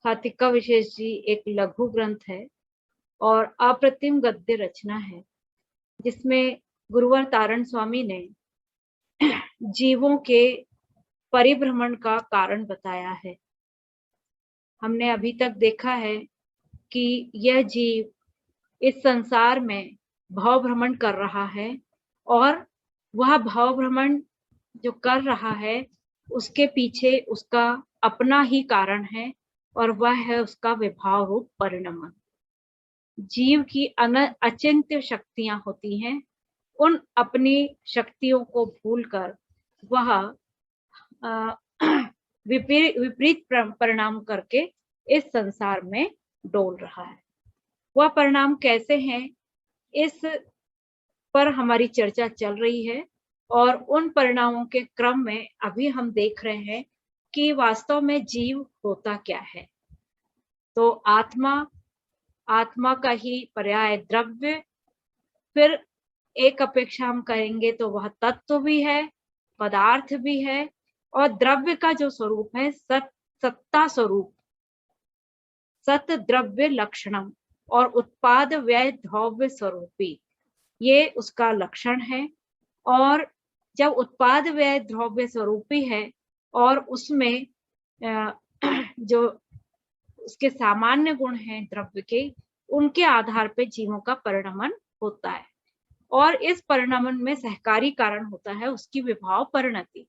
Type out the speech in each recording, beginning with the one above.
खातिका विशेष जी एक लघु ग्रंथ है और अप्रतिम गद्य रचना है, जिसमें गुरुवर तारण स्वामी ने जीवों के परिभ्रमण का कारण बताया है। हमने अभी तक देखा है कि यह जीव इस संसार में भाव भ्रमण कर रहा है और वह भाव भ्रमण जो कर रहा है उसके पीछे उसका अपना ही कारण है और वह है उसका विभाव रूप परिणमन। जीव की अचिंत्य शक्तियां होती हैं, उन अपनी शक्तियों को भूलकर वह विपरीत परिणाम करके इस संसार में डोल रहा है। वह परिणाम कैसे हैं, इस पर हमारी चर्चा चल रही है और उन परिणामों के क्रम में अभी हम देख रहे हैं कि वास्तव में जीव होता क्या है। तो आत्मा का ही पर्याय द्रव्य, फिर एक अपेक्षा हम कहेंगे तो वह तत्व भी है, पदार्थ भी है, और द्रव्य का जो स्वरूप है सत्ता स्वरूप, सत द्रव्य लक्षणम, और उत्पाद व्यय द्रव्य स्वरूपी, ये उसका लक्षण है। और जब उत्पाद व्यय द्रव्य स्वरूपी है और उसमें जो उसके सामान्य गुण हैं द्रव्य के, उनके आधार पर जीवों का परिणमन होता है और इस परिणमन में सहकारी कारण होता है उसकी विभाव परिणति।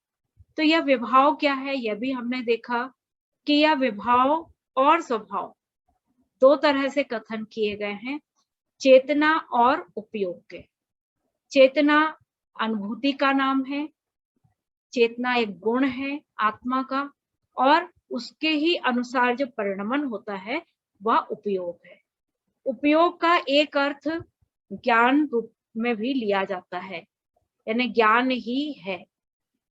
तो यह विभाव क्या है, यह भी हमने देखा कि यह विभाव और स्वभाव दो तरह से कथन किए गए हैं, चेतना और उपयोग के। चेतना अनुभूति का नाम है, चेतना एक गुण है आत्मा का, और उसके ही अनुसार जो परिणमन होता है वह उपयोग है। उपयोग का एक अर्थ ज्ञान रूप में भी लिया जाता है, यानी ज्ञान ही है।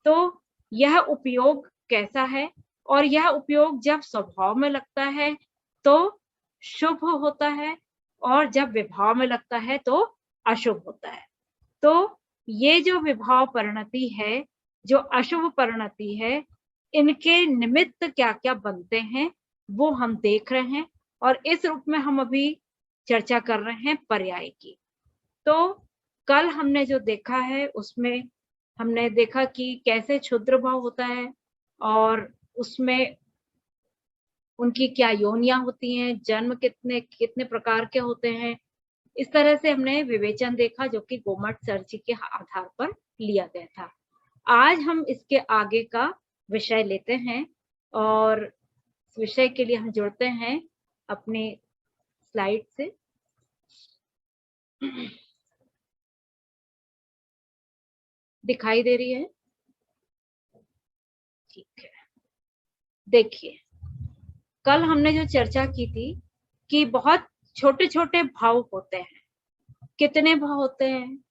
तो यह उपयोग कैसा है, और यह उपयोग जब स्वभाव में लगता है तो शुभ होता है और जब विभाव में लगता है तो अशुभ होता है। तो ये जो विभाव परिणति है, जो अशुभ परिणति है, इनके निमित्त क्या क्या बनते हैं वो हम देख रहे हैं और इस रूप में हम अभी चर्चा कर रहे हैं पर्याय की। तो कल हमने जो देखा है उसमें हमने देखा कि कैसे क्षुद्र भाव होता है और उसमें उनकी क्या योनियां होती हैं, जन्म कितने कितने प्रकार के होते हैं। इस तरह से हमने विवेचन देखा जो कि गोमट सर जी के आधार पर लिया गया था। आज हम इसके आगे का विषय लेते हैं और इस विषय के लिए हम जुड़ते हैं अपने स्लाइड से। दिखाई दे रही है? ठीक है। देखिए, कल हमने जो चर्चा की थी कि बहुत छोटे छोटे भाव होते हैं। कितने भाव होते हैं?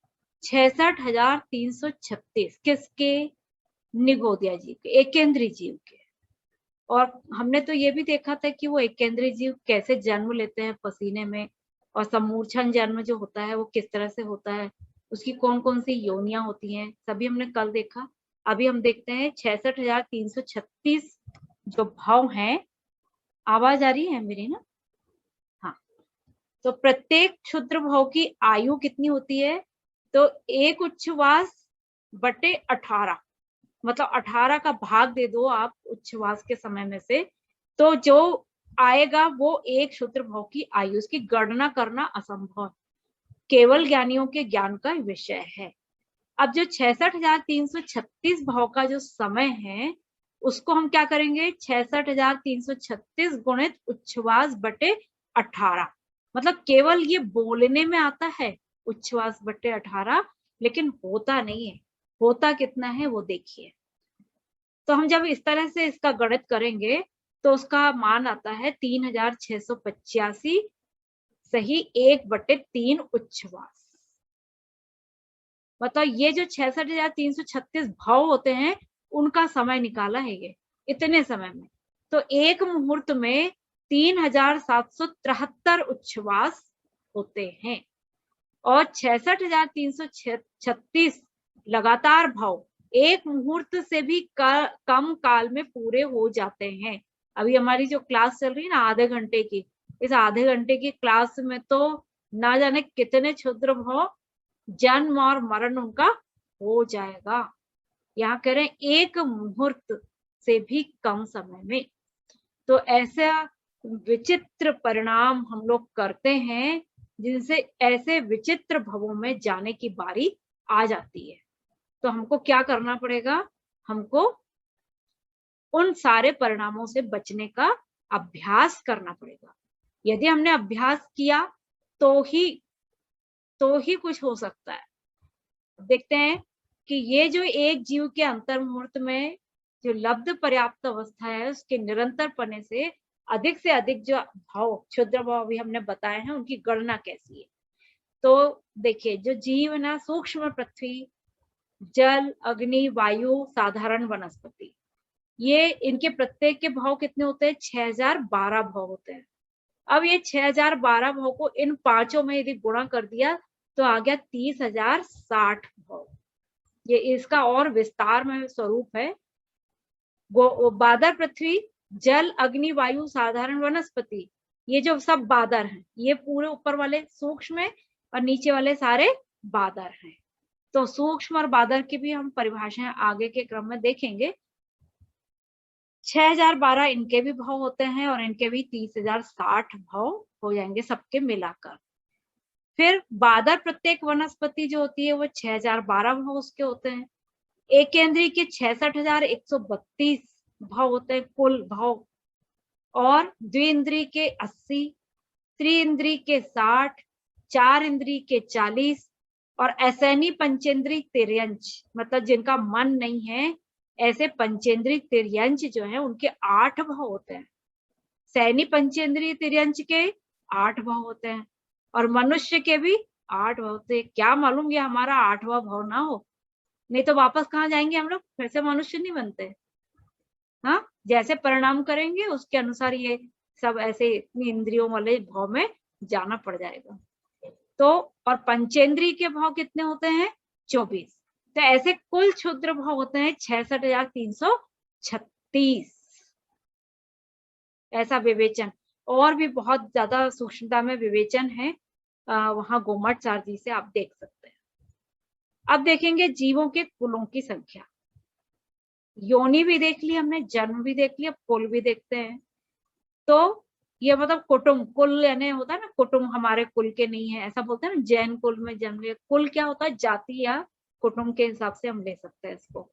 66,336। किसके? निगोदिया जीव के, एकेंद्रीय जीव के। और हमने तो ये भी देखा था कि वो एकेंद्रीय जीव कैसे जन्म लेते हैं पसीने में, और समूर्छन जन्म जो होता है वो किस तरह से होता है, उसकी कौन कौन सी योनियां होती हैं, सभी हमने कल देखा। अभी हम देखते हैं 66,336 जो भाव हैं। आवाज आ रही है मेरी ना? हाँ। तो प्रत्येक क्षुद्र भाव की आयु कितनी होती है? तो एक उच्छ्वास बटे 18, मतलब 18 का भाग दे दो आप उच्छ्वास के समय में से, तो जो आएगा वो एक क्षुद्र भाव की आयु। उसकी गणना करना असंभव, केवल ज्ञानियों के ज्ञान का विषय है। अब जो 66,336 भाव का जो समय है उसको हम क्या करेंगे? 66,336 गुणित उच्छ्वास बटे 18, मतलब केवल ये बोलने में आता है उच्छ्वास बटे 18, लेकिन होता नहीं है। होता कितना है वो देखिए। तो हम जब इस तरह से इसका गणित करेंगे तो उसका मान आता है 3,685 सही 1/3 उच्छ्वास। मतलब ये जो 66,336 भाव होते हैं उनका समय निकाला है ये इतने समय में। तो एक मुहूर्त में 3,773 उच्छ्वास होते हैं और 66,336 लगातार भाव एक मुहूर्त से भी कम काल में पूरे हो जाते हैं। अभी हमारी जो क्लास चल रही है ना आधे घंटे की, इस आधे घंटे की क्लास में तो ना जाने कितने क्षुद्र भाव, जन्म और मरण उनका हो जाएगा। यहाँ कह रहे हैं एक मुहूर्त से भी कम समय में। तो ऐसा विचित्र परिणाम हम लोग करते हैं जिनसे ऐसे विचित्र भवों में जाने की बारी आ जाती है। तो हमको क्या करना पड़ेगा, हमको उन सारे परिणामों से बचने का अभ्यास करना पड़ेगा। यदि हमने अभ्यास किया तो ही कुछ हो सकता है। देखते हैं कि ये जो एक जीव के अंतर मुहूर्त में जो लब्ध पर्याप्त अवस्था है उसके निरंतर पने से अधिक जो भाव, क्षुद्र भाव भी हमने बताए हैं, उनकी गणना कैसी है। तो देखिए, जो जीव ना सूक्ष्म पृथ्वी, जल, अग्नि, वायु, साधारण वनस्पति, ये इनके प्रत्येक के भाव कितने होते हैं? 6012 भाव होते हैं। अब ये 6012 भाव को इन पांचों में यदि गुणा कर दिया तो आ गया 30,060 भाव। ये इसका और विस्तार में स्वरूप है। बादर, पृथ्वी, जल, अग्नि, वायु, साधारण वनस्पति, ये जो सब बादर हैं, ये पूरे ऊपर वाले सूक्ष्म है और नीचे वाले सारे बादर हैं। तो सूक्ष्म और बादर की भी हम परिभाषाएं आगे के क्रम में देखेंगे। 6012 इनके भी भाव होते हैं और इनके भी 30,060 भाव हो जाएंगे सबके मिलाकर। फिर बादर प्रत्येक वनस्पति जो होती है वो 6012 भाव उसके होते हैं। एक केंद्रीय के 66,132 भाव होते हैं कुल भाव, और द्विइंद्रिय के 80, त्रिइंद्रिय के 60, चार इंद्रिय के 40 और असैनी पंचेंद्रिय 53, मतलब जिनका मन नहीं है, ऐसे पंचेंद्रिय तिर्यंच जो है उनके 8 भाव होते हैं। सैनी पंचेंद्रिय तिर्यंच के 8 भाव होते हैं और मनुष्य के भी 8 भाव होते हैं। क्या मालूम ये हमारा 8वां भाव ना हो, नहीं तो वापस कहाँ जाएंगे हम लोग, फिर से मनुष्य नहीं बनते। हाँ, जैसे परिणाम करेंगे उसके अनुसार ये सब ऐसे इतनी इंद्रियों वाले भाव में जाना पड़ जाएगा। तो और पंचेंद्रिय के भाव कितने होते हैं? 24। तो ऐसे कुल क्षुद्र भाव होते हैं 66,336। ऐसा विवेचन और भी बहुत ज्यादा सूक्ष्मता में विवेचन है, वहां गोमटाचार्य जी से आप देख सकते हैं। अब देखेंगे जीवों के कुलों की संख्या। योनि भी देख ली हमने, जन्म भी देख लिया, कुल भी देखते हैं। तो ये मतलब कुटुंब, कुल यानी होता है ना, कुटुंब हमारे कुल के नहीं है ऐसा बोलते हैं ना, जैन कुल में जन्म लिया। कुल क्या होता है? जाति या कुटुंब के हिसाब से हम ले सकते हैं इसको।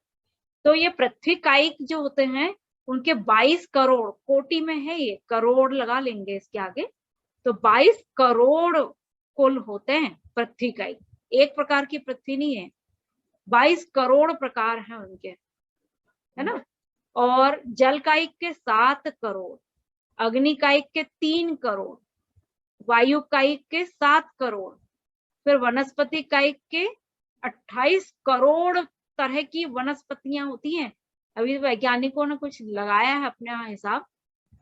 तो ये पृथ्वी कायिक जो होते हैं उनके 22 करोड़, कोटि में है ये, करोड़ लगा लेंगे इसके आगे, तो 22 करोड़ कुल होते हैं पृथ्वी कायिक। एक प्रकार की पृथ्वी नहीं है, 22 करोड़ प्रकार हैं उनके, है ना। और जल कायिक के 7 करोड़, अग्नि कायिक के 3 करोड़, वायु कायिक के 7 करोड़, फिर वनस्पति कायिक के 28 करोड़ तरह की वनस्पतियां होती हैं। अभी वैज्ञानिकों ने कुछ लगाया है अपना हिसाब,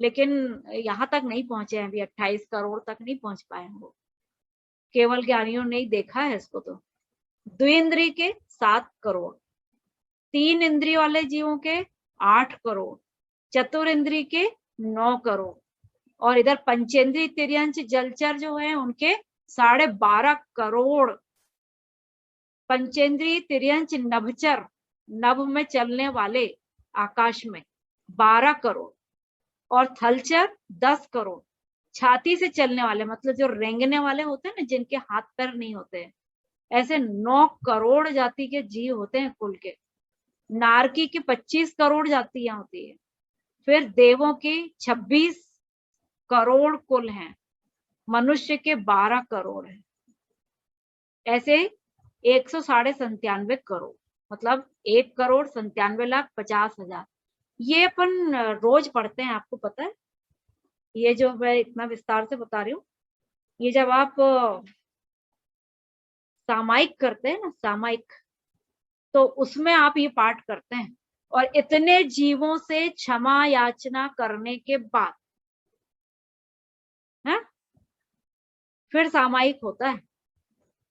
लेकिन यहाँ तक नहीं पहुंचे हैं अभी, 28 करोड़ तक नहीं पहुंच पाए हैं वो, केवल ज्ञानियों ने ही देखा है इसको। तो द्विइंद्रिय के 7 करोड़, 3 इंद्रिय वाले जीवों के 8 करोड़, चतुर इंद्रिय के 9 करोड़, और इधर पंचेंद्रिय तिर्यंच जलचर जो है उनके 12.5 करोड़। पंचेंद्रिय तिर्यंच नभचर, नभ में चलने वाले आकाश में 12 करोड़, और थलचर 10 करोड़। छाती से चलने वाले मतलब जो रेंगने वाले होते हैं ना, जिनके हाथ पैर नहीं होते हैं, ऐसे 9 करोड़ जाति के जीव होते हैं कुल के। नारकी की 25 करोड़ जातियां होती है। फिर देवों की 26 करोड़ कुल हैं, मनुष्य के 12 करोड़ हैं। ऐसे 197 करोड़, मतलब 1,97,50,000। ये अपन रोज पढ़ते हैं, आपको पता है। ये जो मैं इतना विस्तार से बता रही हूँ, ये जब आप सामायिक करते हैं ना, सामायिक, तो उसमें आप ये पाठ करते हैं। और इतने जीवों से क्षमा याचना करने के बाद है फिर सामायिक होता है।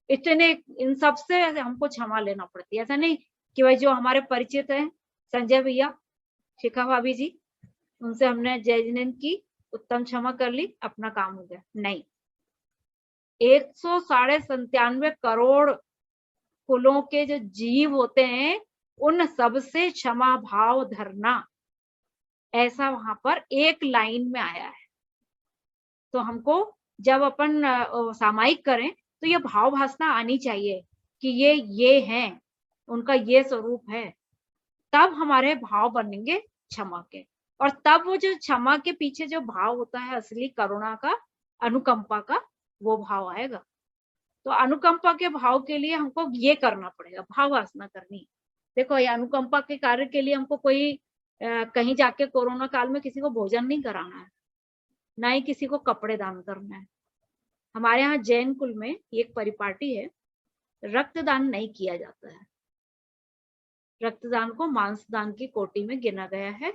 इतने इन सब से हमको क्षमा लेना पड़ती है। ऐसा नहीं कि भाई जो हमारे परिचित हैं, संजय भैया, शिखा भाभी जी, उनसे हमने जय जिनेन्द्र की, उत्तम क्षमा कर ली, अपना काम हो गया। नहीं, 197 करोड़ कुलों के जो जीव होते हैं उन सबसे क्षमा भाव धरना, ऐसा वहां पर एक लाइन में आया है। तो हमको जब अपन सामायिक करें तो ये भाव भासना आनी चाहिए कि ये हैं, उनका ये स्वरूप है, तब हमारे भाव बनेंगे क्षमा के। और तब वो जो क्षमा के पीछे जो भाव होता है असली करुणा का, अनुकंपा का, वो भाव आएगा। तो अनुकंपा के भाव के लिए हमको ये करना पड़ेगा, भाव वासना करनी। देखो, ये अनुकंपा के कार्य के लिए हमको कोई कहीं जाके कोरोना काल में किसी को भोजन नहीं कराना है, ना ही किसी को कपड़े दान करना है। हमारे यहाँ जैन कुल में एक परिपाटी है, रक्तदान नहीं किया जाता है। रक्तदान को मांस दान की कोटि में गिना गया है।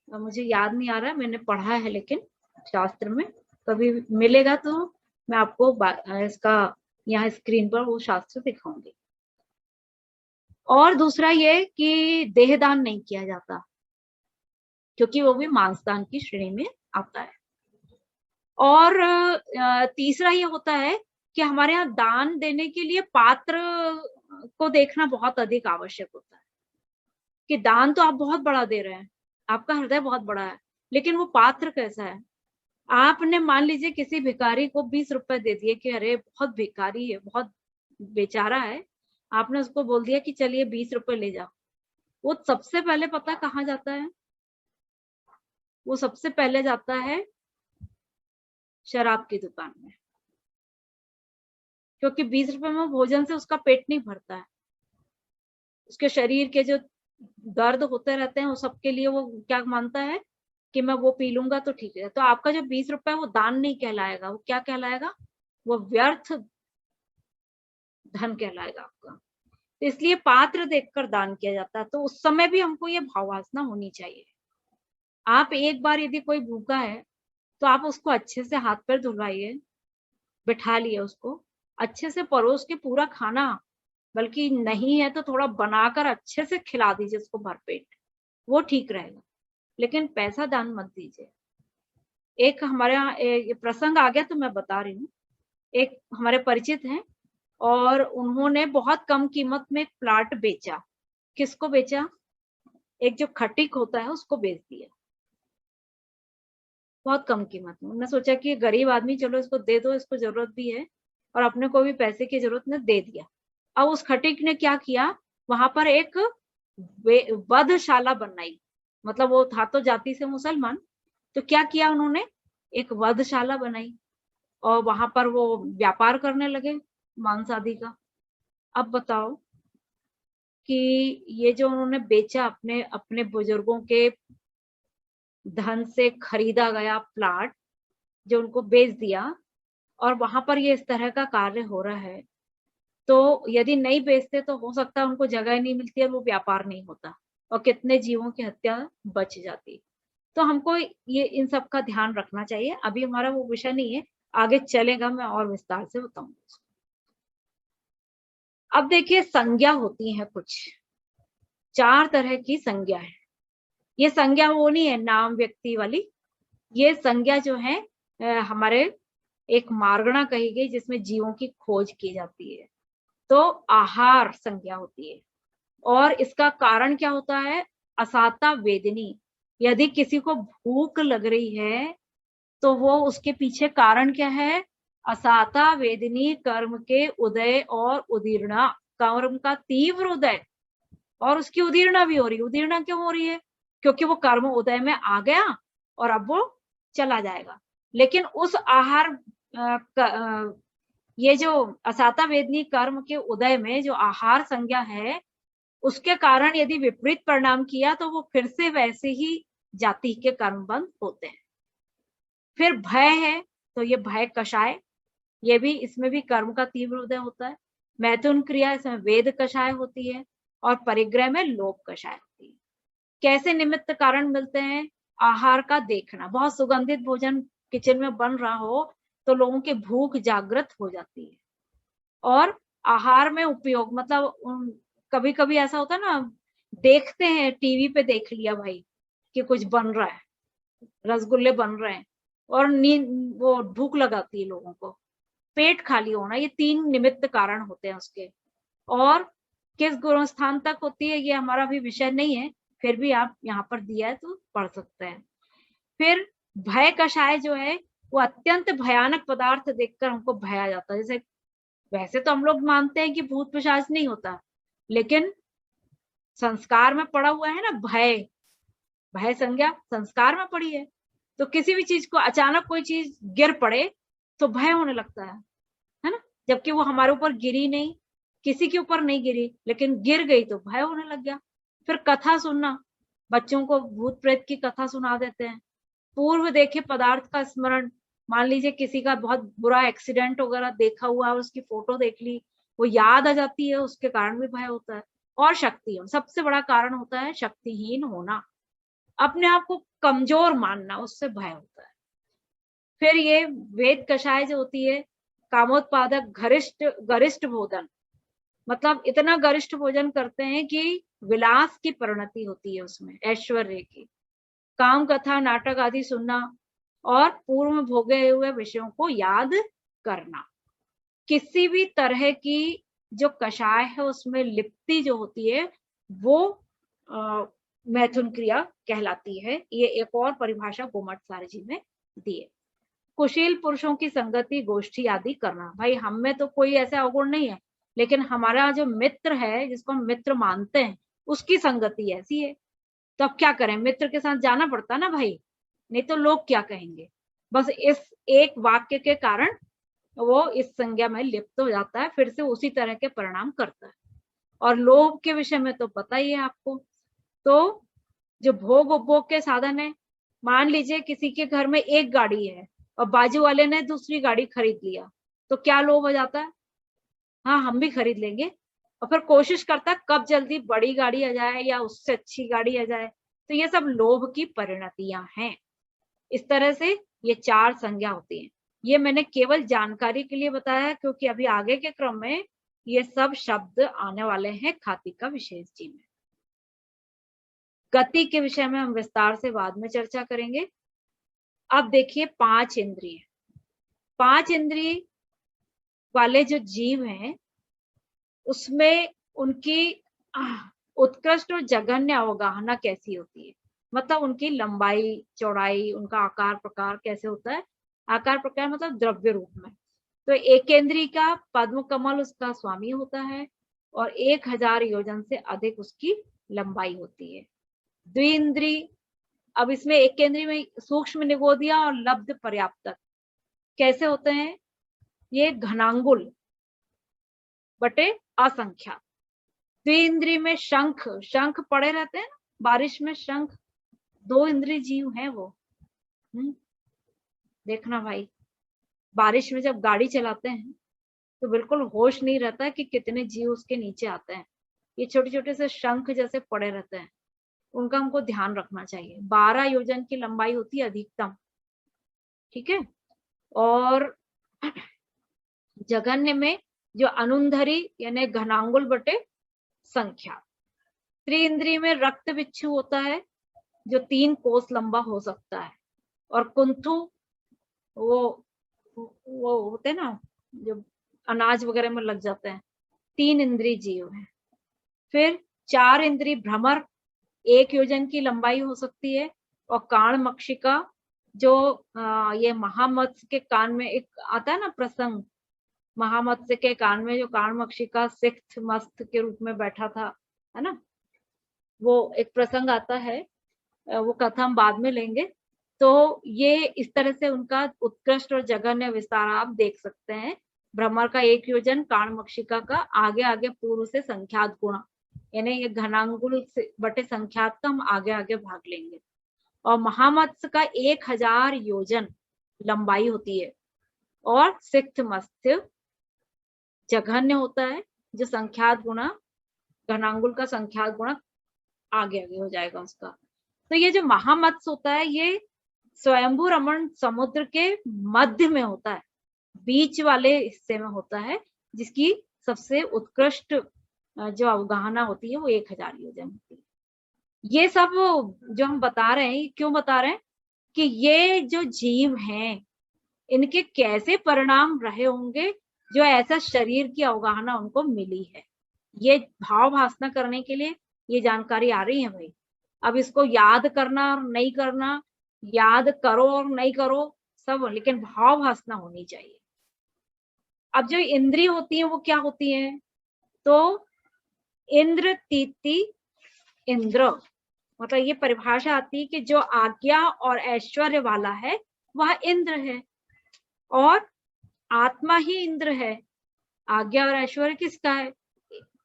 मुझे याद नहीं आ रहा, मैंने पढ़ा है लेकिन शास्त्र में, कभी मिलेगा तो मैं आपको इसका यहाँ स्क्रीन पर वो शास्त्र दिखाऊंगी। और दूसरा ये कि देहदान नहीं किया जाता, क्योंकि वो भी मांसदान की श्रेणी में आता है। और तीसरा ये होता है कि हमारे यहाँ दान देने के लिए पात्र को देखना बहुत अधिक आवश्यक होता है, कि दान तो आप बहुत बड़ा दे रहे हैं, आपका हृदय बहुत बड़ा है, लेकिन वो पात्र कैसा है। आपने मान लीजिए किसी भिखारी को 20 रुपए दे दिए कि अरे बहुत भिखारी है, बहुत बेचारा है, आपने उसको बोल दिया कि चलिए 20 रुपए ले जाओ। वो सबसे पहले पता कहाँ जाता है? वो सबसे पहले जाता है शराब की दुकान में, क्योंकि 20 रुपए में भोजन से उसका पेट नहीं भरता है। उसके शरीर के जो दर्द होते रहते हैं वो सबके लिए वो क्या मानता है कि मैं वो पी लूंगा तो ठीक है। तो आपका जो 20 रुपए वो दान नहीं कहलाएगा, वो क्या कहलाएगा? वो व्यर्थ धन कहलाएगा आपका। तो इसलिए पात्र देखकर दान किया जाता है। तो उस समय भी हमको ये भाववासना होनी चाहिए। आप एक बार यदि कोई भूखा है तो आप उसको अच्छे से हाथ पैर धुलवाइए, बिठा लिए उसको, अच्छे से परोस के पूरा खाना, बल्कि नहीं है तो थोड़ा बनाकर अच्छे से खिला दीजिए उसको भरपेट, वो ठीक रहेगा। लेकिन पैसा दान मत दीजिए। एक हमारे यहाँ ये प्रसंग आ गया तो मैं बता रही हूँ। एक हमारे परिचित हैं और उन्होंने बहुत कम कीमत में एक प्लाट बेचा। किसको बेचा? एक जो खटिक होता है उसको बेच दिया, बहुत कम कीमत में। उन्होंने सोचा कि गरीब आदमी, चलो इसको दे दो, इसको जरूरत भी है और अपने को भी पैसे की जरूरत ने दे दिया। अब उस खटिक ने क्या किया, वहां पर एक वधशाला बनाई। मतलब वो था तो जाति से मुसलमान, तो क्या किया उन्होंने, एक वधशाला बनाई और वहां पर वो व्यापार करने लगे मांस आदि का। अब बताओ कि ये जो उन्होंने बेचा, अपने अपने बुजुर्गों के धन से खरीदा गया प्लाट जो उनको बेच दिया, और वहां पर ये इस तरह का कार्य हो रहा है, तो यदि नहीं बेचते तो हो सकता है उनको जगह नहीं मिलती और वो व्यापार नहीं होता और कितने जीवों की हत्या बच जाती। तो हमको ये इन सब का ध्यान रखना चाहिए। अभी हमारा वो विषय नहीं है, आगे चलेगा, मैं और विस्तार से बताऊंगी। अब देखिए, संज्ञा होती है कुछ 4 तरह की संज्ञा है। ये संज्ञा वो नहीं है नाम व्यक्ति वाली, ये संज्ञा जो है हमारे एक मार्गणा कही गई जिसमें जीवों की खोज की जाती है। तो आहार संज्ञा होती है और इसका कारण क्या होता है? असाता वेदनी। यदि किसी को भूख लग रही है तो वो उसके पीछे कारण क्या है? असाता वेदनी कर्म के उदय और उदीर्णा, कर्म का तीव्र उदय और उसकी उदीर्णा भी हो रही है। उदीर्णा क्यों हो रही है? क्योंकि वो कर्म उदय में आ गया और अब वो चला जाएगा। लेकिन उस आहार ये जो असाता वेदनी कर्म के उदय में जो आहार संज्ञा है, उसके कारण यदि विपरीत परिणाम किया तो वो फिर से वैसे ही जाति के कर्म बंद होते हैं। फिर भय है, तो ये भय कषाय, ये भी, इसमें भी कर्म का तीव्र उदय होता है। मैथुन क्रिया, इसमें वेद कषाय होती है और परिग्रह में लोभ कषाय होती है। कैसे निमित्त कारण मिलते हैं? आहार का देखना, बहुत सुगंधित भोजन किचन में बन रहा हो तो लोगों की भूख जागृत हो जाती है। और आहार में उपयोग, मतलब कभी कभी ऐसा होता है ना, देखते हैं टीवी पे, देख लिया भाई कि कुछ बन रहा है रसगुल्ले बन रहे हैं और नींद, वो भूख लगाती है लोगों को, पेट खाली होना, ये 3 निमित्त कारण होते हैं उसके। और किस गुण स्थान तक होती है ये हमारा भी विषय नहीं है, फिर भी आप यहाँ पर दिया है तो पढ़ सकते हैं। फिर भय कषाय जो है वो अत्यंत भयानक पदार्थ देखकर हमको भय आ जाता है। जैसे वैसे तो हम लोग मानते हैं कि भूत पिशाच नहीं होता, लेकिन संस्कार में पड़ा हुआ है ना भय, भय संज्ञा संस्कार में पड़ी है। तो किसी भी चीज को अचानक कोई चीज गिर पड़े तो भय होने लगता है ना, जबकि वो हमारे ऊपर गिरी नहीं, किसी के ऊपर नहीं गिरी, लेकिन गिर गई तो भय होने लग गया। फिर कथा सुनना, बच्चों को भूत प्रेत की कथा सुना देते हैं। पूर्व देखे पदार्थ का स्मरण, मान लीजिए किसी का बहुत बुरा एक्सीडेंट वगैरह देखा हुआ है, उसकी फोटो देख ली, वो याद आ जाती है, उसके कारण भी भय होता है। और शक्ति, सबसे बड़ा कारण होता है शक्तिहीन होना, अपने आप को कमजोर मानना, उससे भय होता है। फिर ये वेद कषाय जो होती है, कामोत्पादक गरिष्ठ भोजन, मतलब इतना गरिष्ठ भोजन करते हैं कि विलास की परिणति होती है उसमें, ऐश्वर्य की। काम कथा नाटक आदि सुनना और पूर्व में भोगे हुए विषयों को याद करना। किसी भी तरह की जो कषाय है उसमें लिप्ति जो होती है वो मैथुन क्रिया कहलाती है। ये एक और परिभाषा गोमट सार जी में दी है। कुशील पुरुषों की संगति गोष्ठी आदि करना, भाई हम में तो कोई ऐसा अवगुण नहीं है, लेकिन हमारा जो मित्र है जिसको हम मित्र मानते हैं उसकी संगति ऐसी है, तो अब क्या करें, मित्र के साथ जाना पड़ता ना भाई, नहीं तो लोग क्या कहेंगे। बस इस एक वाक्य के कारण वो इस संज्ञा में लिप्त हो जाता है, फिर से उसी तरह के परिणाम करता है। और लोभ के विषय में तो पता ही है आपको। तो जो भोग उपभोग के साधन है, मान लीजिए किसी के घर में एक गाड़ी है और बाजू वाले ने दूसरी गाड़ी खरीद लिया, तो क्या लोभ हो जाता है, हाँ हम भी खरीद लेंगे, और फिर कोशिश करता है कब जल्दी बड़ी गाड़ी आ जाए या उससे अच्छी गाड़ी आ जाए। तो ये सब लोभ की परिणतियां हैं। इस तरह से ये 4 संज्ञा होती हैं। ये मैंने केवल जानकारी के लिए बताया, क्योंकि अभी आगे के क्रम में ये सब शब्द आने वाले हैं खातिका विशेष जी में। गति के विषय में हम विस्तार से बाद में चर्चा करेंगे। अब देखिए 5 इंद्रिय, 5 इंद्रिय वाले जो जीव हैं उसमें उनकी उत्कृष्ट और जघन्य अवगाहना कैसी होती है, मतलब उनकी लंबाई चौड़ाई, उनका आकार प्रकार कैसे होता है। आकार प्रकार मतलब द्रव्य रूप में। तो एकेंद्री का पद्म कमल उसका स्वामी होता है और 1000 योजन से अधिक उसकी लंबाई होती है। द्विइंद्री, अब इसमें एकेंद्री में सूक्ष्म निगोदिया और लब्ध पर्याप्तक कैसे होते हैं, ये घनांगुल बटे असंख्या। द्विइंद्री में शंख, शंख पड़े रहते हैं बारिश में, शंख 2 इंद्रिय जीव हैं वो। देखना भाई, बारिश में जब गाड़ी चलाते हैं तो बिल्कुल होश नहीं रहता है कि कितने जीव उसके नीचे आते हैं। ये छोटे छोटे से शंख जैसे पड़े रहते हैं, उनका हमको ध्यान रखना चाहिए। 12 योजन की लंबाई होती है अधिकतम, ठीक है। और जघन्य में जो अनुंधरी यानी घनांगुल बटे संख्या। त्रिइंद्रिय में रक्त बिच्छू होता है जो 3 कोस लंबा हो सकता है। और कुंथु वो होते हैं ना जो अनाज वगैरह में लग जाते हैं, 3 इंद्रिय जीव हैं। फिर 4 इंद्रिय भ्रमर 1 योजन की लंबाई हो सकती है। और काण मक्षिका जो ये महामत्स्य के कान में एक आता है ना प्रसंग, महामत्स्य के कान में जो काण मक्षिका सिक्त मस्त के रूप में बैठा था, है ना, वो एक प्रसंग आता है, वो कथा हम बाद में लेंगे। तो ये इस तरह से उनका उत्कृष्ट और जघन्य विस्तार आप देख सकते हैं। भ्रमर का 1 योजन, काण मक्षिका का आगे आगे पूर्व से संख्यात गुणा, यानी ये घनांगुल बटे संख्यात का हम आगे आगे भाग लेंगे। और महामत्स्य का 1000 योजन लंबाई होती है। और सिक्त मत्स्य जघन्य होता है, जो संख्यात गुणा घनांगुल का संख्यात गुणा आगे आगे हो जाएगा उसका। तो ये जो महामत्स्य होता है ये स्वयंभू रमण समुद्र के मध्य में होता है, बीच वाले हिस्से में होता है, जिसकी सबसे उत्कृष्ट जो अवगाहना होती है वो 1000 योजन होती है। ये सब जो हम बता रहे हैं, क्यों बता रहे हैं, कि ये जो जीव हैं इनके कैसे परिणाम रहे होंगे जो ऐसा शरीर की अवगाहना उनको मिली है। ये भाव भासना करने के लिए ये जानकारी आ रही है भाई। अब इसको याद करना और नहीं करना, याद करो और नहीं करो सब, लेकिन भाव भासना होनी चाहिए। अब जो इंद्रिय होती है वो क्या होती है, तो इंद्र तीति इंद्र, मतलब ये परिभाषा आती है कि जो आज्ञा और ऐश्वर्य वाला है वह इंद्र है, और आत्मा ही इंद्र है। आज्ञा और ऐश्वर्य किसका है,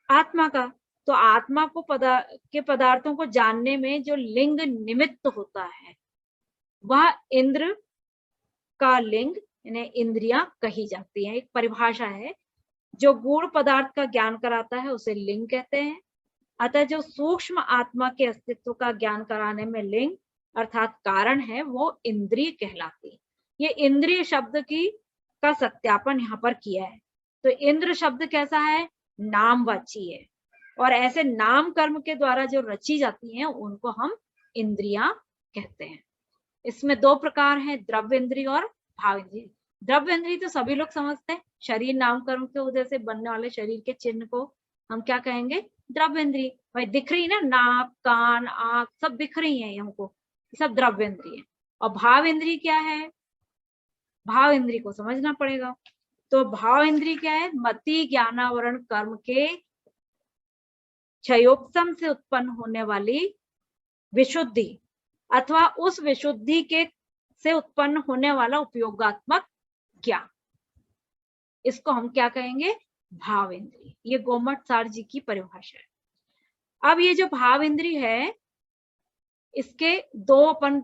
आत्मा का। तो आत्मा को के पदार्थों को जानने में जो लिंग निमित्त होता है वह इंद्र का लिंग, यानी इंद्रियां कही जाती हैं। एक परिभाषा है, जो गूढ़ पदार्थ का ज्ञान कराता है उसे लिंग कहते हैं। अतः जो सूक्ष्म आत्मा के अस्तित्व का ज्ञान कराने में लिंग अर्थात कारण है वो इंद्रिय कहलाती है। ये इंद्रिय शब्द का सत्यापन यहाँ पर किया है। तो इंद्र शब्द कैसा है, नामवाची है, और ऐसे नाम कर्म के द्वारा जो रची जाती हैं उनको हम इंद्रियां कहते हैं। इसमें दो प्रकार हैं, द्रव्य इंद्रिय और भाव इंद्रिय। द्रव्य इंद्रिय तो सभी लोग समझते हैं, शरीर नाम कर्म के वजह से बनने वाले शरीर के चिन्ह को हम क्या कहेंगे, द्रव्य इंद्रिय। भाई दिख रही ना, नाक कान आंख सब दिख रही है हमको, सब द्रव्य इंद्रिय। और भाव इंद्रिय क्या है, भाव इंद्रिय को समझना पड़ेगा। तो भाव इंद्रिय क्या है, मति ज्ञानावरण कर्म के क्षयोपम से उत्पन्न होने वाली विशुद्धि अथवा उस विशुद्धि के से उत्पन्न होने वाला उपयोगात्मक ज्ञान, इसको हम क्या कहेंगे, भाव इंद्रिय। ये गोमट सार जी की परिभाषा है। अब ये जो भाव इंद्रिय है इसके दो अपन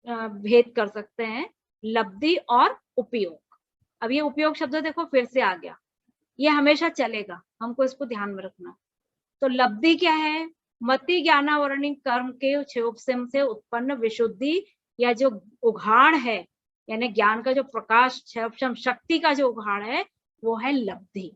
भेद कर सकते हैं, लब्धि और उपयोग। अब ये उपयोग शब्द देखो फिर से आ गया, ये हमेशा चलेगा, हमको इसको ध्यान में रखना। तो लब्धि क्या है, मति ज्ञानावरणिक कर्म के क्षयोपम से उत्पन्न विशुद्धि या जो उघाड़ है, यानी ज्ञान का जो प्रकाश क्षयोपम शक्ति का जो उघाड़ है वो है लब्धि।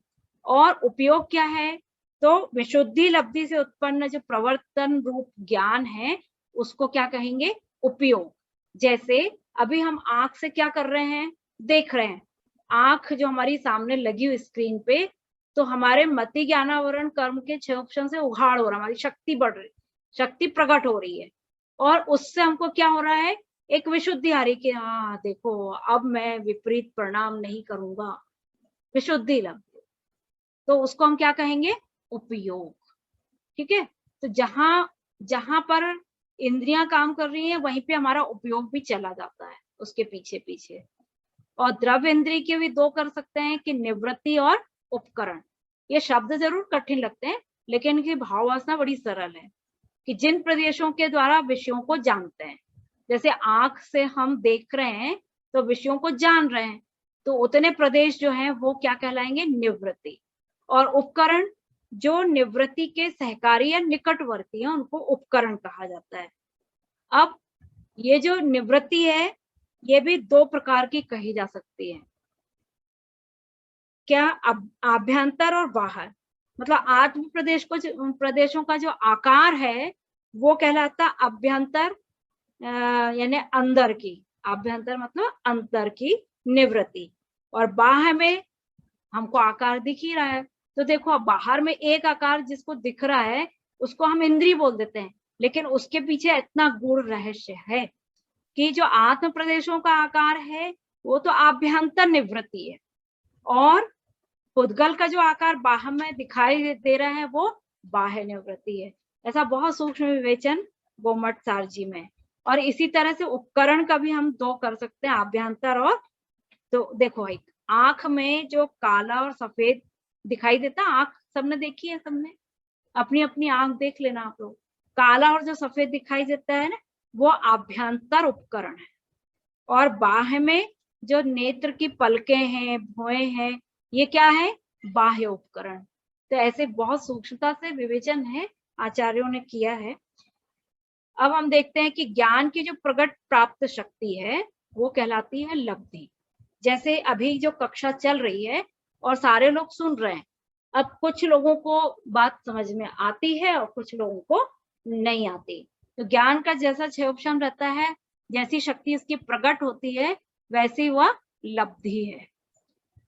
और उपयोग क्या है, तो विशुद्धि लब्धि से उत्पन्न जो प्रवर्तन रूप ज्ञान है उसको क्या कहेंगे, उपयोग। जैसे अभी हम आंख से क्या कर रहे हैं, देख रहे हैं, आंख जो हमारी सामने लगी हुई स्क्रीन पे, तो हमारे मति ज्ञानावरण कर्म के क्षयोपम से उघाड़ हो रहा है, हमारी शक्ति बढ़ रही, शक्ति प्रकट हो रही है, और उससे हमको क्या हो रहा है, एक विशुद्धि आ रही कि हाँ देखो अब मैं विपरीत परिणाम नहीं करूंगा, विशुद्धि लब्धि। तो उसको हम क्या कहेंगे, उपयोग। ठीक है, तो जहां पर इंद्रियां काम कर रही हैं वहीं पे हमारा उपयोग भी चला जाता है उसके पीछे पीछे। और द्रव्य इंद्रिय के भी दो कर सकते हैं कि निवृत्ति और उपकरण। ये शब्द जरूर कठिन लगते हैं लेकिन इनकी भाववासना बड़ी सरल है कि जिन प्रदेशों के द्वारा विषयों को जानते हैं, जैसे आंख से हम देख रहे हैं तो विषयों को जान रहे हैं, तो उतने प्रदेश जो हैं वो क्या कहलाएंगे, निवृत्ति। और उपकरण जो निवृत्ति के सहकारी या निकटवर्ती हैं उनको उपकरण कहा जाता है। अब ये जो निवृत्ति है ये भी दो प्रकार की कही जा सकती है, क्या, आभ्यंतर और बाहर। मतलब आत्म प्रदेशों का जो आकार है वो कहलाता अभ्यंतर, यानी अंदर की, आभ्यंतर मतलब अंतर की निवृत्ति। और बाह्य में हमको आकार दिख ही रहा है, तो देखो बाहर में एक आकार जिसको दिख रहा है उसको हम इंद्रिय बोल देते हैं, लेकिन उसके पीछे इतना गूढ़ रहस्य है कि जो आत्म प्रदेशों का आकार है वो तो आभ्यंतर निवृत्ति है, और उद्गल का जो आकार बाह्य में दिखाई दे रहा है वो बाह्य निवृत्ति है। ऐसा बहुत सूक्ष्म विवेचन गोमट सार जी में। और इसी तरह से उपकरण का भी हम दो कर सकते हैं, आभ्यंतर और, तो देखो एक आंख में जो काला और सफेद दिखाई देता, आंख सबने देखी है, सबने अपनी अपनी आंख देख लेना आप लोग, काला और जो सफेद दिखाई देता है ना वो आभ्यंतर उपकरण है। और बाह्य में जो नेत्र की पलकें हैं, भुएं हैं, ये क्या है, बाह्य उपकरण। तो ऐसे बहुत सूक्ष्मता से विवेचन है आचार्यों ने किया है। अब हम देखते हैं कि ज्ञान की जो प्रकट प्राप्त शक्ति है वो कहलाती है लब्धि। जैसे अभी जो कक्षा चल रही है और सारे लोग सुन रहे हैं, अब कुछ लोगों को बात समझ में आती है और कुछ लोगों को नहीं आती। तो ज्ञान का जैसा क्षयोपम रहता है जैसी शक्ति उसकी प्रकट होती है वैसी वह लब्धि है।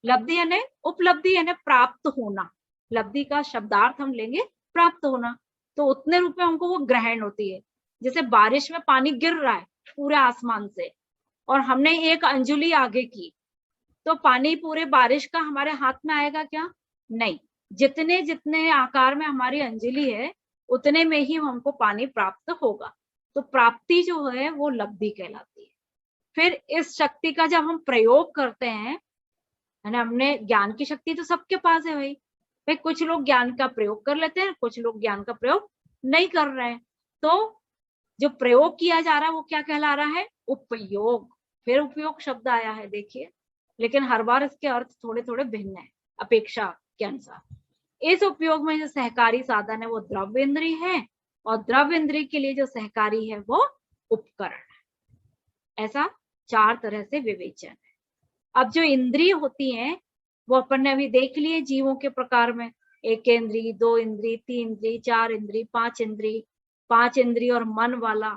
लब्धि यानी उपलब्धि यानी प्राप्त होना। लब्धि का शब्दार्थ हम लेंगे प्राप्त होना। तो उतने रूप में हमको वो ग्रहण होती है। जैसे बारिश में पानी गिर रहा है पूरे आसमान से और हमने एक अंजुली आगे की, तो पानी पूरे बारिश का हमारे हाथ में आएगा क्या? नहीं। जितने जितने आकार में हमारी अंजलि है उतने में ही हमको पानी प्राप्त होगा। तो प्राप्ति जो है वो लब्धि कहलाती है। फिर इस शक्ति का जब हम प्रयोग करते हैं, है ना, हमने ज्ञान की शक्ति तो सबके पास है भाई कुछ लोग ज्ञान का प्रयोग कर लेते हैं, कुछ लोग ज्ञान का प्रयोग नहीं कर रहे हैं। तो जो प्रयोग किया जा रहा है वो क्या कहला रहा है? उपयोग। फिर उपयोग शब्द आया है देखिए, लेकिन हर बार इसके अर्थ थोड़े थोड़े भिन्न है अपेक्षा के अनुसार। इस उपयोग में जो सहकारी साधन है वो द्रव्य इंद्रिय है और द्रव्य इंद्रिय के लिए जो सहकारी है वो उपकरण है। ऐसा 4 तरह से विवेचन है। अब जो इंद्रिय होती हैं वो अपन ने अभी देख लिए जीवों के प्रकार में, 1 इंद्रिय, 2 इंद्रिय, 3 इंद्रिय, 4 इंद्रिय, 5 इंद्रिय, 5 इंद्रिय और मन वाला,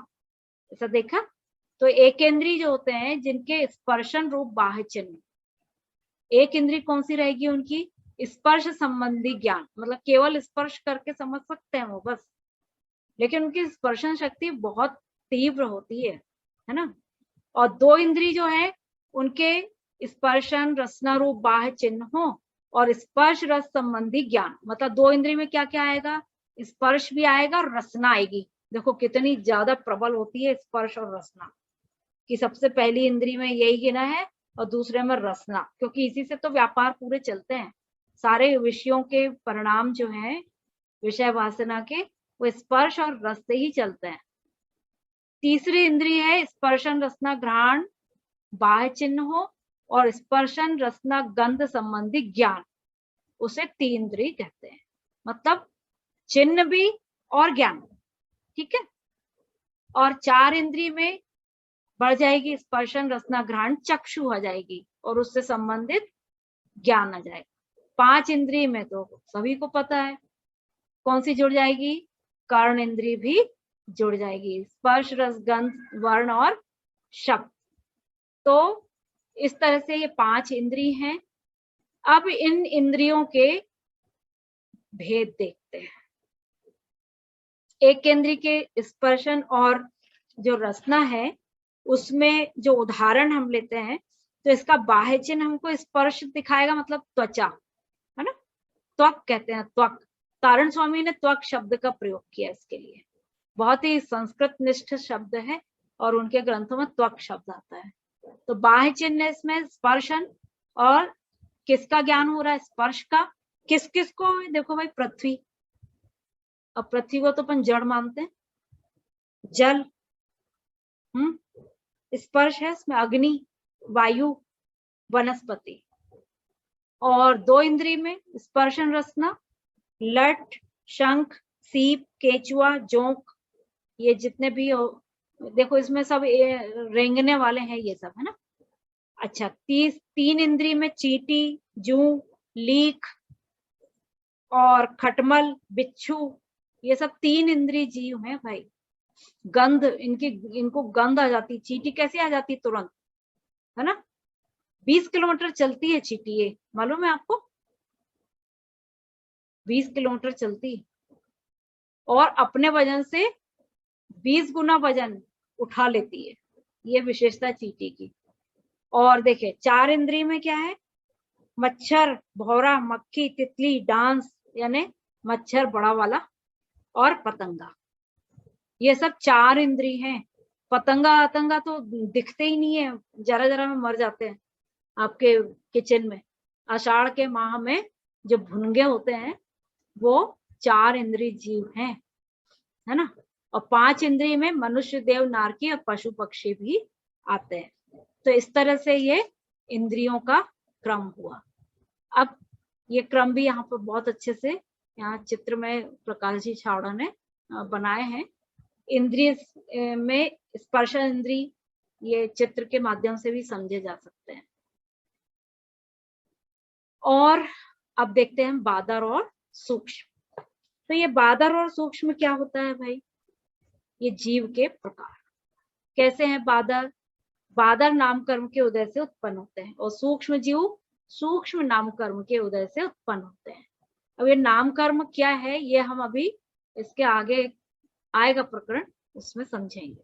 ऐसा देखा। तो 1 इंद्रिय जो होते हैं जिनके स्पर्शन रूप बाह्य चिन्ह, 1 इंद्रिय कौन सी रहेगी उनकी? स्पर्श संबंधी ज्ञान, मतलब केवल स्पर्श करके समझ सकते हैं वो बस, लेकिन उनकी स्पर्शन शक्ति बहुत तीव्र होती है ना। और 2 इंद्रिय जो है उनके स्पर्शन रसना रूप बाह्य चिन्ह हो और स्पर्श रस संबंधी ज्ञान, मतलब 2 इंद्रिय में क्या क्या आएगा? स्पर्श भी आएगा और रसना आएगी। देखो कितनी ज्यादा प्रबल होती है स्पर्श और रसना, कि सबसे पहली इंद्रिय में यही गिना है और दूसरे में रसना, क्योंकि इसी से तो व्यापार पूरे चलते हैं। सारे विषयों के परिणाम जो हैं विषय वासना के, वो स्पर्श और रस से ही चलते हैं। तीसरी इंद्रिय है स्पर्शन रसना घ्राण बाह्य चिन्ह हो और स्पर्शन रसना गंध संबंधी ज्ञान, उसे 3 इंद्रिय कहते हैं। मतलब चिन्ह भी और ज्ञान, ठीक है। और 4 इंद्रिय में बढ़ जाएगी स्पर्शन रसना घ्राण चक्षु आ जाएगी और उससे संबंधित ज्ञान आ जाएगा। 5 इंद्रिय में तो सभी को पता है कौन सी जुड़ जाएगी? कर्ण इंद्रिय भी जुड़ जाएगी, स्पर्श रस गंध वर्ण और शब्द। तो इस तरह से ये 5 इंद्रिय हैं। अब इन इंद्रियों के भेद देखते हैं। 1 इंद्रिय के स्पर्शन और जो रसना है उसमें जो उदाहरण हम लेते हैं, तो इसका बाह्य चिन्ह हमको स्पर्श दिखाएगा, मतलब त्वचा, है ना, त्वक कहते हैं। त्वक, तारण स्वामी ने त्वक शब्द का प्रयोग किया इसके लिए। बहुत ही संस्कृत निष्ठ शब्द है और उनके ग्रंथों में त्वक शब्द आता है। तो बाह्य चिन्ह इसमें स्पर्शन, और किसका ज्ञान हो रहा है? स्पर्श का। किस किस को? देखो भाई, पृथ्वी। अब पृथ्वी को तो अपन जड़ मानते हैं, जल स्पर्श है इसमें, अग्नि, वायु, वनस्पति। और 2 इंद्रिय में स्पर्शन रसना लट, शंख, सीप, केचुआ, जोंक, ये जितने भी हो, देखो इसमें सब रेंगने वाले हैं ये सब, है ना। अच्छा, 3 इंद्रिय में चींटी, जूं, लीख और खटमल, बिच्छू, ये सब 3 इंद्रिय जीव हैं भाई। गंध, इनको गंध आ जाती। चींटी कैसे आ जाती तुरंत, है ना। 20 किलोमीटर चलती है चींटी, ये मालूम है आपको? 20 किलोमीटर चलती और अपने वजन से 20 गुना वजन उठा लेती है, ये विशेषता चींटी की। और देखे 4 इंद्रिय में क्या है? मच्छर, भौरा, मक्खी, तितली, डांस यानी मच्छर बड़ा वाला, और पतंगा, ये सब 4 इंद्रिय हैं। पतंगा तो दिखते ही नहीं है, जरा जरा में मर जाते हैं आपके किचन में। आषाढ़ के माह में जो भुनगे होते हैं वो 4 इंद्रिय जीव हैं, है ना। और 5 इंद्रिय में मनुष्य, देव, नारकी और पशु पक्षी भी आते हैं। तो इस तरह से ये इंद्रियों का क्रम हुआ। अब ये क्रम भी यहाँ पर बहुत अच्छे से यहाँ चित्र में प्रकाश जी छावड़ा ने बनाए हैं। इंद्रिय में स्पर्श इंद्रिय, ये चित्र के माध्यम से भी समझे जा सकते हैं। और अब देखते हैं बादर और सूक्ष्म। तो ये बादर और सूक्ष्म क्या होता है भाई? ये जीव के प्रकार। कैसे हैं बादल? बादल नाम कर्म के उदय से उत्पन्न होते हैं, और सूक्ष्म जीव सूक्ष्म नाम कर्म के उदय से उत्पन्न होते हैं। अब ये नाम कर्म क्या है, ये हम अभी इसके आगे आएगा प्रकरण, उसमें समझेंगे।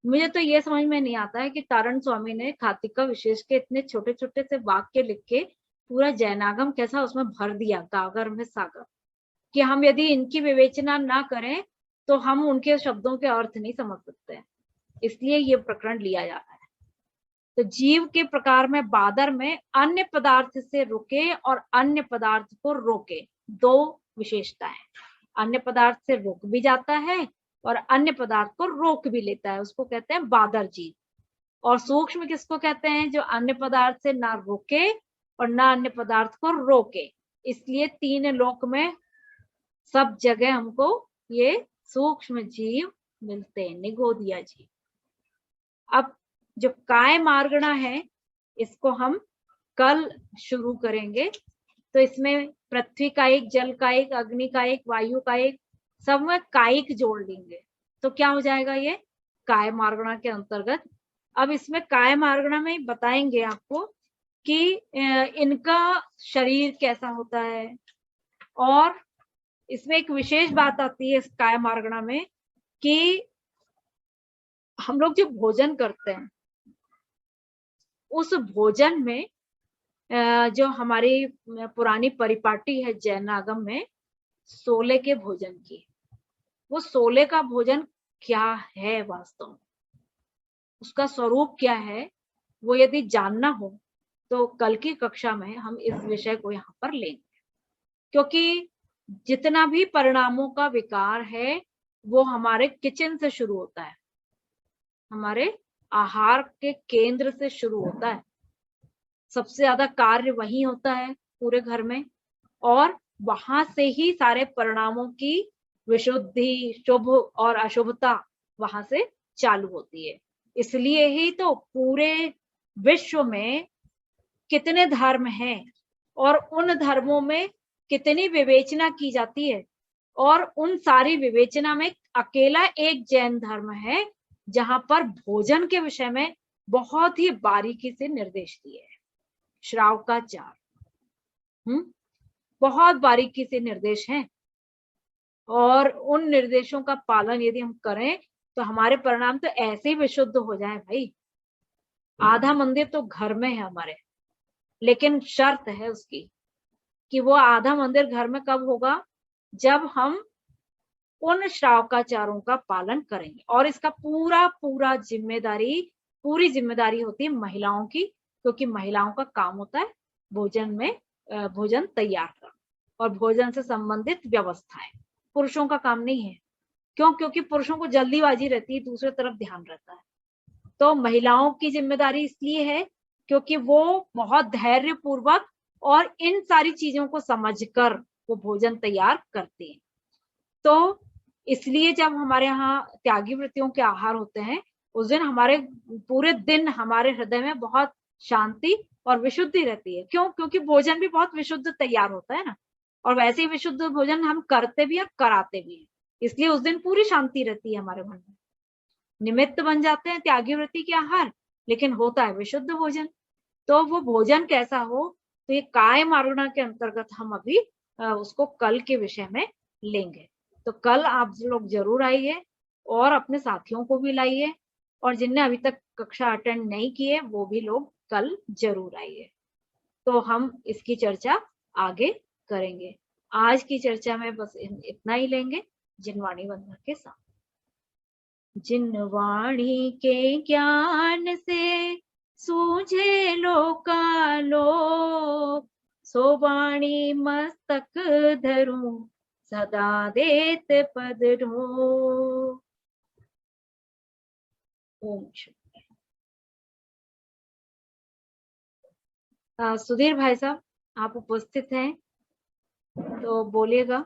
मुझे तो ये समझ में नहीं आता है कि तारण स्वामी ने कार्तिका विशेष के इतने छोटे छोटे से वाक्य लिख के पूरा जैनागम कैसा उसमें भर दिया, गागर में सागर, कि हम यदि इनकी विवेचना ना करें तो हम उनके शब्दों के अर्थ नहीं समझ सकते हैं। इसलिए ये प्रकरण लिया जा रहा है। तो जीव के प्रकार में बादर में अन्य पदार्थ से रुके और अन्य पदार्थ को रोके, दो विशेषताएं। अन्य पदार्थ से रुक भी जाता है और अन्य पदार्थ को रोक भी लेता है, उसको कहते हैं बादर जीव। और सूक्ष्म किसको कहते हैं? जो अन्य पदार्थ से ना रुके और ना अन्य पदार्थ को रोके। इसलिए तीन लोक में सब जगह हमको ये सूक्ष्म जीव मिलते हैं, निगोदिया जीव। अब जो काय मार्गणा है, इसको हम कल शुरू करेंगे। तो इसमें पृथ्वी का एक, जल का एक, अग्नि का एक, वायु का एक, सब में कायिक जोड़ लेंगे तो क्या हो जाएगा ये काय मार्गणा के अंतर्गत। अब इसमें काय मार्गणा में बताएंगे आपको कि इनका शरीर कैसा होता है। और इसमें एक विशेष बात आती है इस काय मार्गणा में कि हम लोग जो भोजन करते हैं उस भोजन में जो हमारी पुरानी परिपाटी है जैनागम में सोले के भोजन की, वो सोले का भोजन क्या है वास्तव में, उसका स्वरूप क्या है, वो यदि जानना हो तो कल की कक्षा में हम इस विषय को यहाँ पर लेंगे। क्योंकि जितना भी परिणामों का विकार है वो हमारे किचन से शुरू होता है, हमारे आहार के केंद्र से शुरू होता है। सबसे ज्यादा कार्य वहीं होता है पूरे घर में, और वहां से ही सारे परिणामों की विशुद्धि, शुभ और अशुभता वहां से चालू होती है। इसलिए ही तो पूरे विश्व में कितने धर्म हैं और उन धर्मों में कितनी विवेचना की जाती है, और उन सारी विवेचना में अकेला एक जैन धर्म है जहां पर भोजन के विषय में बहुत ही बारीकी से निर्देश दिए हैं। श्रावकाचार बहुत बारीकी से निर्देश हैं, और उन निर्देशों का पालन यदि हम करें तो हमारे परिणाम तो ऐसे ही विशुद्ध हो जाए भाई। आधा मंदिर तो घर में है हमारे, लेकिन शर्त है उसकी कि वो आधा मंदिर घर में कब होगा, जब हम उन श्रावकाचारों का पालन करेंगे। और इसका पूरा पूरा पूरी जिम्मेदारी होती है महिलाओं की, क्योंकि महिलाओं का काम होता है भोजन तैयार करना और भोजन से संबंधित व्यवस्थाएं। पुरुषों का काम नहीं है। क्यों? क्योंकि पुरुषों को जल्दीबाजी रहती है, दूसरी तरफ ध्यान रहता है। तो महिलाओं की जिम्मेदारी इसलिए है क्योंकि वो बहुत धैर्य पूर्वक और इन सारी चीजों को समझकर वो भोजन तैयार करती हैं। तो इसलिए जब हमारे यहाँ त्यागी वृत्तियों के आहार होते हैं, उस दिन हमारे पूरे दिन हमारे हृदय में बहुत शांति और विशुद्धि रहती है। क्यों? क्योंकि भोजन भी बहुत विशुद्ध तैयार होता है ना, और वैसे ही विशुद्ध भोजन हम करते भी और कराते भी हैं, इसलिए उस दिन पूरी शांति रहती है हमारे मन में। निमित्त बन जाते हैं त्यागी वृत्ति के आहार, लेकिन होता है विशुद्ध भोजन। तो वो भोजन कैसा हो, तो ये काय मार्गणा के अंतर्गत हम अभी उसको कल के विषय में लेंगे। तो कल आप लोग जरूर आइए और अपने साथियों को भी लाइए, और जिनने अभी तक कक्षा अटेंड नहीं की है वो भी लोग कल जरूर आइए। तो हम इसकी चर्चा आगे करेंगे। आज की चर्चा में बस इतना ही लेंगे जिनवाणी वंदना के साथ। जिनवाणी के ज्ञान से सूझे लोकालोक, सो वाणी मस्तक धरूं सदा देत पद ढो। ओम सुधीर भाई साहब आप उपस्थित हैं तो बोलिएगा।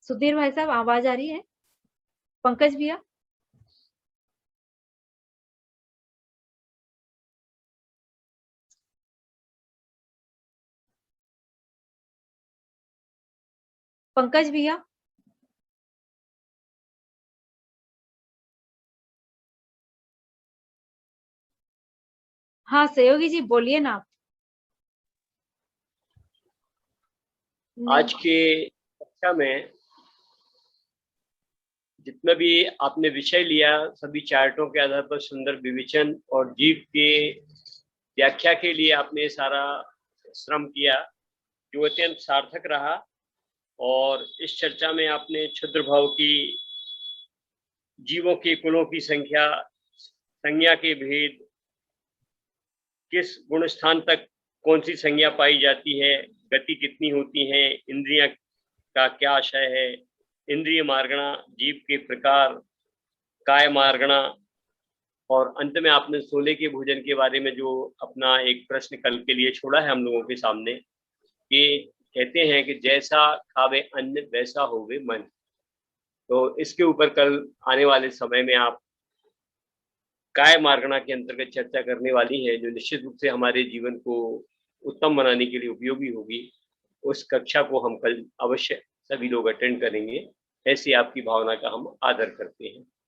सुधीर भाई साहब आवाज आ रही है? पंकज भैया? पंकज भैया। हाँ सहयोगी जी बोलिए ना आप। आज के कक्षा में जितना भी आपने विषय लिया, सभी चार्टों के आधार पर सुंदर विवेचन और जीव के व्याख्या के लिए आपने सारा श्रम किया, जो अत्यंत सार्थक रहा। और इस चर्चा में आपने क्षुद्र भाव की, जीवों के कुलों की संख्या, संज्ञा के भेद, किस गुण स्थान तक कौन सी संज्ञा पाई जाती है, गति कितनी होती है, इंद्रियां का क्या आशय है, इंद्रिय मार्गणा, जीव के प्रकार, काय मार्गणा, और अंत में आपने सोले के भोजन के बारे में जो अपना एक प्रश्न कल के लिए छोड़ा है हम लोगों के सामने, कि कहते हैं कि जैसा खावे अन्न वैसा होवे मन। तो इसके ऊपर कल आने वाले समय में आप काय मार्गणा के अंतर्गत चर्चा करने वाली है, जो निश्चित रूप से हमारे जीवन को उत्तम बनाने के लिए उपयोगी होगी। उस कक्षा को हम कल अवश्य सभी लोग अटेंड करेंगे। ऐसी आपकी भावना का हम आदर करते हैं।